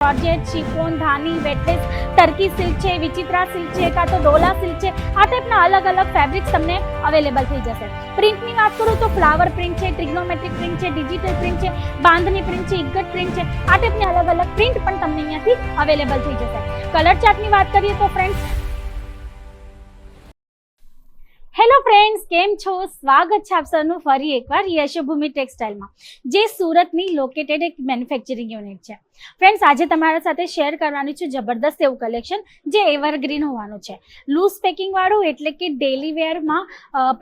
Georgette, chiffon, धानी, weightless, Turkey silk છે, Vichitra silk છે, કાં તો ડોલા સિલ્ક છે, આ ટાઈપના અલગ અલગ ફેબ્રિક્સ તમને અવેલેબલ થઈ જશે. પ્રિન્ટની વાત કરું તો ફ્લાવર પ્રિન્ટ છે, ટ્રિગ્નોમેટ્રિક પ્રિન્ટ છે, ડિજિટલ પ્રિન્ટ છે, બાંધણી પ્રિન્ટ છે, ઇગત પ્રિન્ટ છે, આ ટાઈપની અલગ અલગ પ્રિન્ટ પણ તમને અહીંયાથી અવેલેબલ થઈ જશે. કલર ચાર્ટની વાત કરીએ તો ફ્રેન્ડ્સ, હેલો ફ્રેન્ડ્સ, કેમ છો? સ્વાગત છે આપ સૌનું ફરી એકવાર યશોભૂમિ ટેક્સટાઇલમાં, જે સુરતની લોકેટેડ એક મેન્યુફેક્ચરિંગ યુનિટ છે. ફ્રેન્ડ્સ, આજે તમારા સાથે શેર કરવાની છું જબરદસ્ત એવું કલેક્શન જે એવરગ્રીન હોવાનું છે. લૂઝ પેકિંગ વાળું, એટલે કે ડેલી વેરમાં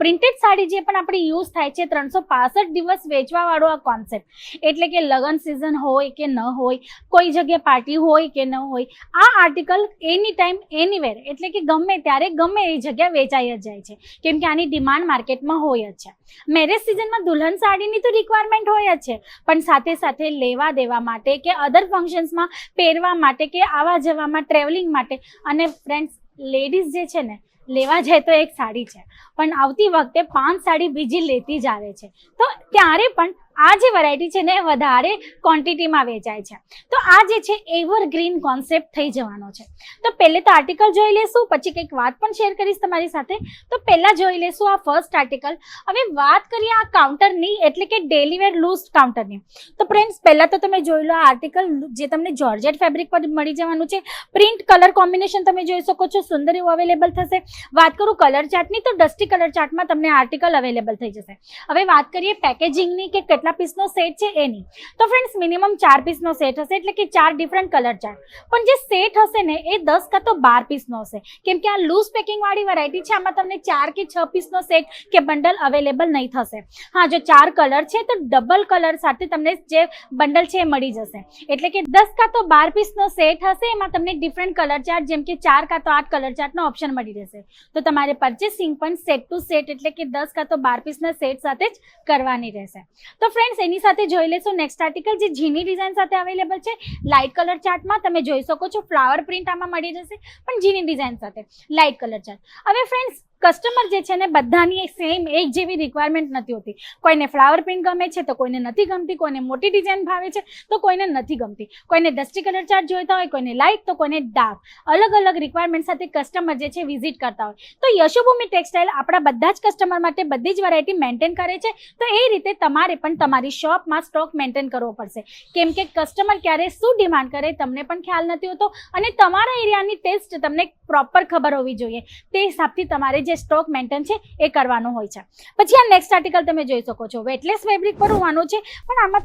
પ્રિન્ટેડ સાડી જે પણ આપણી યુઝ થાય છે 365 દિવસ વેચવા વાળો આ કોન્સેપ્ટ. એટલે કે લગ્ન સિઝન હોય કે ન હોય, કોઈ જગ્યાએ પાર્ટી હોય કે ન હોય, આ આર્ટિકલ એની ટાઈમ એનીવેર, એટલે કે ગમે ત્યારે ગમે એ જગ્યાએ વેચાઈ જ જાય છે, કેમ કે આની ડિમાન્ડ માર્કેટમાં હોય જ છે. મેરેજ સિઝનમાં દુલ્હન સાડીની તો રિક્વાયરમેન્ટ હોય જ છે, પણ સાથે સાથે લેવા દેવા માટે કે અધર ફંક્શન્સમાં પહેરવા માટે કે આવવા જવામાં, ટ્રાવેલિંગ માટે. અને ફ્રેન્ડ્સ, લેડીઝ જે છે ને, લેવા જાય તો એક સાડી છે, પણ આવતી વખતે 5 સાડી બીજી લેતી જ આવે છે. તો ત્યારે પણ આ જે વેરાયટી છે ને એ વધારે ક્વોન્ટિટીમાં વેચાય છે. તો આ જે છે એવરગ્રીન કોન્સેપ્ટ થઈ જવાનો છે. તો પહેલે તો આર્ટિકલ જોઈ લેશું, પછી કંઈક વાત પણ શેર કરીશ તમારી સાથે. તો પહેલા જોઈ લેશું આ ફર્સ્ટ આર્ટિકલ. હવે વાત કરીએ આ કાઉન્ટરની, એટલે કે ડેલી વેર લૂઝ કાઉન્ટરની. તો ફ્રેન્ડ્સ, પહેલા તો તમે જોઈ લો આ આર્ટિકલ જે તમને જોર્જેટ ફેબ્રિક પર મળી જવાનું છે. પ્રિન્ટ કલર કોમ્બિનેશન તમે જોઈ શકો છો, સુંદર એવું અવેલેબલ થશે. વાત કરું કલર ચાર્ટની, તો ડસ્ટી કલર ચાર્ટમાં તમને આર્ટિકલ અવેલેબલ થઈ જશે. હવે વાત કરીએ પેકેજિંગની કે કેટલા પીસનો સેટ છે એની, તો ફ્રેન્ડ્સ મિનિમમ 4 પીસનો સેટ હશે, એટલે કે 4 ડિફરન્ટ કલર ચાર્ટ. પણ જે સેટ હશે ને એ 10 કાં તો 12 પીસનો હશે, કેમ કે આ લૂઝ પેકિંગ વાળી વેરાયટી છે. આમાં તમને 4 કે 6 પીસનો સેટ કે બંડલ અવેલેબલ નહીં થશે. હા, જો 4 કલર છે તો ડબલ કલર સાથે તમને જે બંડલ છે એ મળી જશે. એટલે કે 10 કાં તો 12 પીસનો સેટ હશે, એમાં તમને ડિફરન્ટ કલર ચાર્ટ, જેમ કે 4 કાં તો 8 કલર ચાર્ટનો ઓપ્શન મળી રહેશે. તો તમારે પરચેસિંગ પણ સેટ ટુ સેટ, એટલે કે 10 કાં તો 12 પીસના સેટ સાથે જ કરવાની રહેશે. તો ફ્રેન્ડ્સ, એની સાથે જોઈ લેશું નેક્સ્ટ આર્ટિકલ જે ઝીની ડિઝાઇન સાથે અવેલેબલ છે. લાઇટ કલર ચાર્ટમાં તમે જોઈ શકો છો, ફ્લાવર પ્રિન્ટ આમાં મળી જશે, પણ ઝીની ડિઝાઇન સાથે લાઇટ કલર ચાર્ટ. હવે ફ્રેન્ડ્સ, કસ્ટમર જે છે ને બધાની સેમ એક જેવી રિક્વાયરમેન્ટ નથી હોતી. કોઈને ફ્લાવર પ્રિન્ટ ગમે છે તો કોઈને નથી ગમતી, કોઈને મોટી ડિઝાઇન ભાવે છે તો કોઈને નથી ગમતી, કોઈને ડસ્ટી કલર ચાર્ટ જોઈતા હોય, કોઈને લાઇટ તો કોઈને ડાર્ક. અલગ અલગ રિક્વાયરમેન્ટ સાથે કસ્ટમર જે છે વિઝિટ કરતા હોય. તો યશોભૂમિ ટેક્સટાઇલ આપણા બધા જ કસ્ટમર માટે બધી જ વેરાયટી મેન્ટેન કરે છે. તો એ રીતે તમારે પણ તમારી શોપમાં સ્ટોક મેન્ટેન કરવો પડશે, કેમ કે કસ્ટમર ક્યારે શું ડિમાન્ડ કરે તમને પણ ખ્યાલ નથી હોતો, અને તમારા એરિયાની ટેસ્ટ તમને પ્રોપર ખબર હોવી જોઈએ. તે હિસાબથી તમારે જે સ્ટોક મેન્ટેન છે એ કરવાનો હોય છે. પછી આ નેક્સ્ટ આર્ટિકલ તમે જોઈ શકો છો, વેટલેસ ફેબ્રિક પર હોવાનું છે, પણ આમાં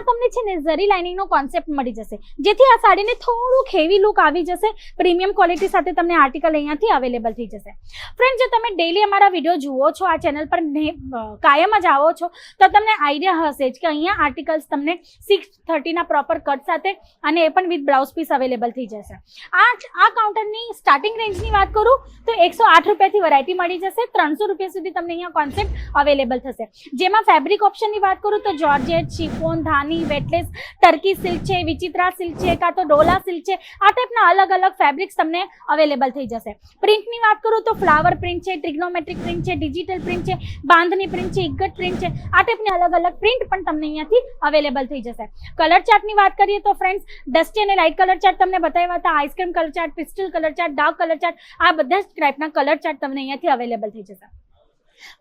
તમને છે ને ઝરી લાઇનિંગનો કોન્સેપ્ટ મળી જશે, જેથી આ સાડીને થોડુંક હેવી લુક આવી જશે. પ્રીમિયમ ક્વોલિટી સાથે તમને આર્ટિકલ અહીંયાથી અવેલેબલ થઈ જશે. ફ્રેન્ડ, જો તમે ડેલી અમારા વિડીયો જુઓ છો, આ ચેનલ પર કાયમ જ આવો છો, તો તમને આઈડિયા હશે જ કે અહીંયા આર્ટિકલ્સ તમને 630ના પ્રોપર કટ સાથે, અને એ પણ વિથ બ્લાઉઝ પીસ અવેલેબલ થઈ જશે. આ કાઉન્ટરની સ્ટાર્ટિંગ રેન્જની વાત કરું તો 108 રૂપિયાથી વેરાયટી મળી જશે. 300 રૂપિયા સુધી તમને અહીંયા કોન્સેપ્ટ અવેલેબલ થશે. જેમાં ફેબ્રિક ઓપ્શનની વાત કરું તો જોર્જેટ, શિફોન, ધાની, વેટલેસ, ટર્કી સિલ્ક છે, વિચિત્રા સિલ્ક છે, કાં તો ડોલા સિલ્ક છે, આ ટાઈપના અલગ અલગ ફેબ્રિક્સ તમને અવેલેબલ થઈ જશે. પ્રિન્ટની વાત કરું તો ફ્લાવર પ્રિન્ટ છે, ટ્રિગ્નોમેટ્રિક પ્રિન્ટ છે, ડિજિટલ પ્રિન્ટ છે, બાંધણી પ્રિન્ટ છે, ઇગત પ્રિન્ટ છે, આ ટાઈપની અલગ અલગ પ્રિન્ટ પણ તમને અહીંયાથી અવેલેબલ થઈ જશે. કલર ચાર્ટની વાત કરીએ તો ફ્રેન્ડ્સ, ડસ્ટી અને લાઇટ કલર ચાર્ટ તમને બતાવ્યા હતા. Ice cream colour chart, pistol colour chart, dark colour chart, આ બધા જ ટાઈપના કલર ચાર્ટ તમને અહીંયાથી અવેલેબલ થઈ જશે.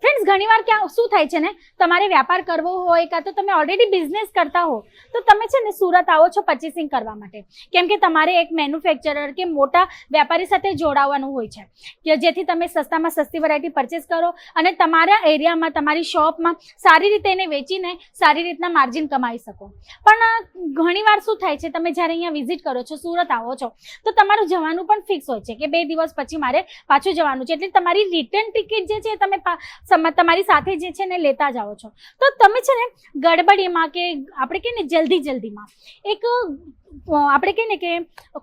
ફ્રેન્ડ્સ, ઘણીવાર ક્યાં શું થાય છે ને, તમારે વ્યાપાર કરવો હોય કાં તો તમે ઓલરેડી બિઝનેસ કરતા હો, તો તમે છે ને સુરત આવો છો પરચેસિંગ કરવા માટે, કેમ કે તમારે એક મેન્યુફેક્ચરર કે મોટા વેપારી સાથે જોડાવાનું હોય છે, કે જેથી તમે સસ્તામાં સસ્તી વેરાયટી પરચેસ કરો અને તમારા એરિયામાં, તમારી શોપમાં સારી રીતે એને વેચીને સારી રીતના માર્જિન કમાઈ શકો. પણ ઘણીવાર શું થાય છે, તમે જ્યારે અહીંયા વિઝિટ કરો છો, સુરત આવો છો, તો તમારું જવાનું પણ ફિક્સ હોય છે કે 2 દિવસ પછી મારે પાછું જવાનું છે, એટલે તમારી રિટર્ન ટિકિટ જે છે તમે તમારી સાથે જે છે ને લેતા જાઓ છો. તો તમે છે ને ગડબડીમાં કે આપણે કહીએ ને જલ્દીમાં એક આપણે કહીએ ને કે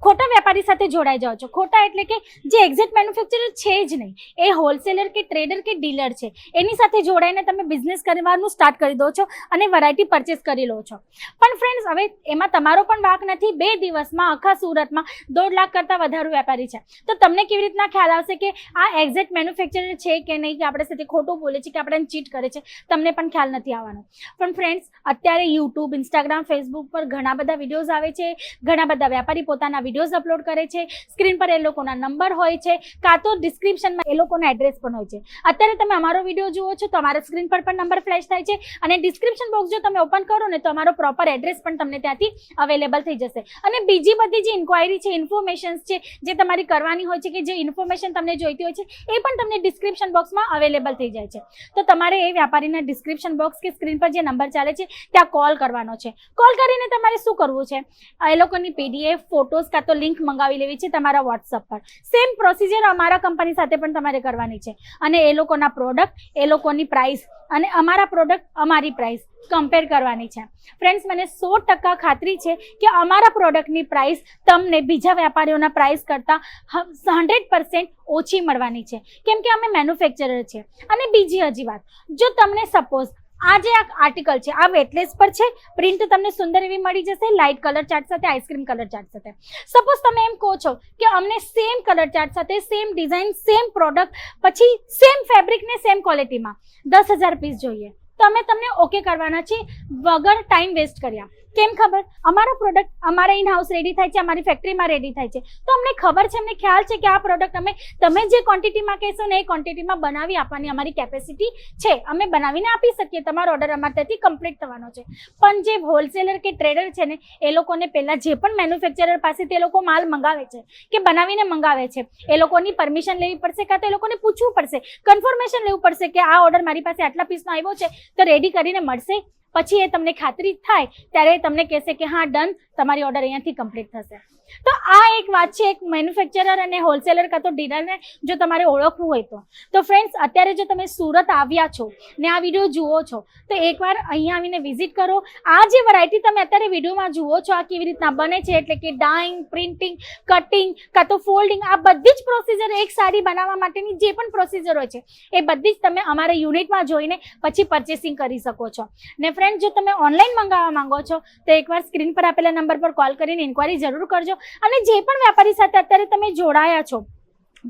ખોટા વેપારી સાથે જોડાઈ જાઓ છો. ખોટા એટલે કે જે એક્ઝેક્ટ મેન્યુફેક્ચરર છે જ નહીં, એ હોલસેલર કે ટ્રેડર કે ડીલર છે, એની સાથે જોડાઈને તમે બિઝનેસ કરવાનું સ્ટાર્ટ કરી દો છો અને વેરાયટી પરચેસ કરી લો છો. પણ ફ્રેન્ડ્સ, હવે એમાં તમારો પણ વાંક નથી. 2 દિવસમાં આખા સુરતમાં 1.5 લાખ કરતાં વધારે વેપારી છે, તો તમને કેવી રીતના ખ્યાલ આવશે કે આ એક્ઝેક્ટ મેન્યુફેક્ચરર છે કે નહીં, કે આપણે સાથે ખોટું બોલે છે કે આપણને ચીટ કરે છે? તમને પણ ખ્યાલ નથી આવવાનો. પણ ફ્રેન્ડ્સ, અત્યારે યુટ્યુબ, ઇન્સ્ટાગ્રામ, ફેસબુક પર ઘણા બધા વિડીયોઝ આવે છે, ઘણા બધા વેપારી પોતાના વિડીયોઝ અપલોડ કરે છે, સ્ક્રીન પર એ લોકોના નંબર હોય છે, કાં તો ડિસ્ક્રિપ્શનમાં એ લોકોના એડ્રેસ પણ હોય છે. અત્યારે તમે અમારો વિડીયો જુઓ છો તો અમારા સ્ક્રીન પર પણ નંબર ફ્લેશ થાય છે, અને ડિસ્ક્રિપ્શન બોક્સ જો તમે ઓપન કરો ને તો અમારો પ્રોપર એડ્રેસ પણ તમને ત્યાંથી અવેલેબલ થઈ જશે. અને બીજી બધી જે ઇન્ક્વાયરી છે, ઇન્ફોર્મેશન્સ છે જે તમારી કરવાની હોય છે, કે જે ઇન્ફોર્મેશન તમને જોઈતી હોય છે, એ પણ તમને ડિસ્ક્રિપ્શન બોક્સમાં અવેલેબલ થઈ જાય છે. તો તમારે એ વ્યાપારીના ડિસ્ક્રિપ્શન બોક્સ કે સ્ક્રીન પર જે નંબર ચાલે છે ત્યાં કોલ કરવાનો છે. કોલ કરીને તમારે શું કરવું છે, એ લોકોની PDF, ફોટોઝ કાં તો લિંક મંગાવી લેવી છે તમારા વોટ્સઅપ પર. સેમ પ્રોસિજર અમારા કંપની સાથે પણ તમારે કરવાની છે, અને એ લોકોના પ્રોડક્ટ, એ લોકોની પ્રાઇસ અને અમારા પ્રોડક્ટ, અમારી પ્રાઇસ કમ્પેર કરવાની છે. ફ્રેન્ડ્સ, મને 100% ખાતરી છે કે અમારા પ્રોડક્ટની પ્રાઇસ તમને બીજા વેપારીઓના પ્રાઇસ કરતાં 100% ઓછી મળવાની છે, કેમ કે અમે મેન્યુફેક્ચરર છીએ. અને બીજી હજી વાત, જો તમને સપોઝ આ જે આર્ટિકલ છે આ વેટલેસ પર છે, પ્રિન્ટ તમને સુંદર એવી મળી જશે, લાઇટ કલર ચાર્ટ સાથે, આઈસ્ક્રીમ કલર ચાર્ટ સાથે. સપોઝ તમે એમ કહો છો કે અમને સેમ કલર ચાર્ટ સાથે, સેમ ડિઝાઇન, સેમ પ્રોડક્ટ, પછી સેમ ફેબ્રિક ને સેમ ક્વોલિટીમાં 10,000 પીસ જોઈએ, તો અમે તમને ઓકે કરવાના છે વગર ટાઈમ વેસ્ટ કર્યા. કેમ ખબર? અમારા પ્રોડક્ટ અમારા ઇન હાઉસ રેડી થાય છે, અમારી ફેક્ટરીમાં રેડી થાય છે, તો અમને ખબર છે, અમને ખ્યાલ છે કે આ પ્રોડક્ટ તમે જે ક્વોન્ટિટીમાં કહેશો ને એ ક્વોન્ટિટીમાં બનાવી આપવાની અમારી કેપેસિટી છે, અમે બનાવીને આપી શકીએ. તમારો ઓર્ડર અમારે ત્યાંથી કમ્પ્લીટ થવાનો છે. પણ જે હોલસેલર કે ટ્રેડર છે ને, એ લોકોને પહેલાં જે પણ મેન્યુફેક્ચરર પાસે તે લોકો માલ મંગાવે છે કે બનાવીને મંગાવે છે, એ લોકોની પરમિશન લેવી પડશે, કાં તો એ લોકોને પૂછવું પડશે, કન્ફર્મેશન લેવું પડશે કે આ ઓર્ડર મારી પાસે આટલા પીસનો આવ્યો છે તો રેડી કરીને મળશે. પછી એ તમને ખાતરી થાય ત્યારે તમને કહેશે કે હા ડન, તમારી ઓર્ડર અહીંયાથી કમ્પ્લીટ થશે. તો આ એક વાત છે, એક મેન્યુફેક્ચરર અને હોલસેલર કાં તો ડીલરને જો તમારે ઓળખવું હોય તો ફ્રેન્ડ્સ, અત્યારે જો તમે સુરત આવ્યા છો ને આ વિડીયો જુઓ છો તો એકવાર અહીંયા આવીને વિઝિટ કરો. આ જે વેરાયટી તમે અત્યારે વિડીયોમાં જુઓ છો, આ કેવી રીતના બને છે, એટલે કે ડાઇંગ, પ્રિન્ટિંગ, કટિંગ કાં તો ફોલ્ડિંગ, આ બધી જ પ્રોસિજર, એક સાડી બનાવવા માટેની જે પણ પ્રોસિજર હોય છે એ બધી જ તમે અમારા યુનિટમાં જોઈને પછી પરચેસિંગ કરી શકો છો. ને ફ્રેન્ડ, જો તમે ઓનલાઈન મંગાવવા માંગો છો તો એકવાર સ્ક્રીન પર આપેલા નંબર પર કોલ કરીને ઇન્ક્વાયરી જરૂર કરજો. અને જે પણ વેપારી સાથે અત્યારે તમે જોડાયા છો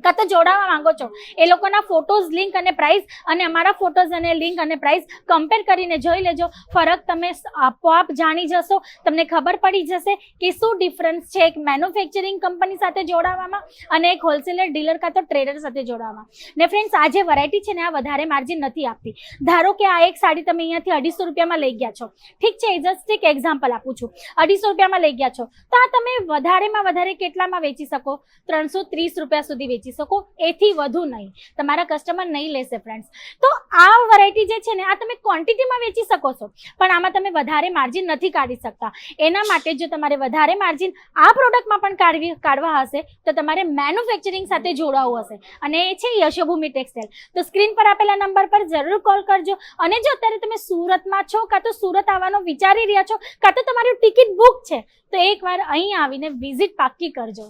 કાં તો જોડાવા માંગો છો, એ લોકોના ફોટોઝ, લિંક અને પ્રાઇસ અને અમારા ફોટોઝ અને લિંક અને પ્રાઇસ કમ્પેર કરીને જોઈ લેજો. ફરક તમે આપોઆપ જાણી જશો, તમને ખબર પડી જશે કે શું ડિફરન્સ છે એક મેન્યુફેક્ચરિંગ કંપની સાથે જોડાવામાં અને એક હોલસેલર, ડીલર કાં તો ટ્રેડર સાથે જોડાવામાં. ને ફ્રેન્ડ્સ, આ જે વેરાયટી છે ને, આ વધારે માર્જિન નથી આપતી. ધારો કે આ એક સાડી તમે અહીંયાથી 250 રૂપિયામાં લઈ ગયા છો, ઠીક છે, જસ્ટ એક એક્ઝામ્પલ આપું છું, 250 રૂપિયામાં લઈ ગયા છો, તો આ તમે વધારેમાં વધારે કેટલામાં વેચી શકો? 330 રૂપિયા સુધી વેચી શકો, એથી વધુ નહીં. તમારા કસ્ટમર નહીં લેશે ફ્રેન્ડ્સ. તો આ વેરાયટી જે છે ને, આ તમે ક્વોન્ટિટીમાં વેચી શકો છો, પણ આમાં તમે વધારે માર્જિન નથી કાઢી શકતા. એના માટે જો તમારે વધારે માર્જિન આ પ્રોડક્ટમાં પણ કાઢવા હશે તો તમારે મેન્યુફેક્ચરિંગ સાથે જોડાવવું હશે, અને એ છે યશોભૂમિ ટેક્સટાઇલ. તો સ્ક્રીન પર આપેલા નંબર પર જરૂર કોલ કરજો. અને જો અત્યારે તમે સુરતમાં છો, કાં તો સુરત આવવાનો વિચારી રહ્યા છો, કાં તો તમારી ટિકિટ બુક છે, તો એકવાર અહીં આવીને વિઝિટ પાક્કી કરજો.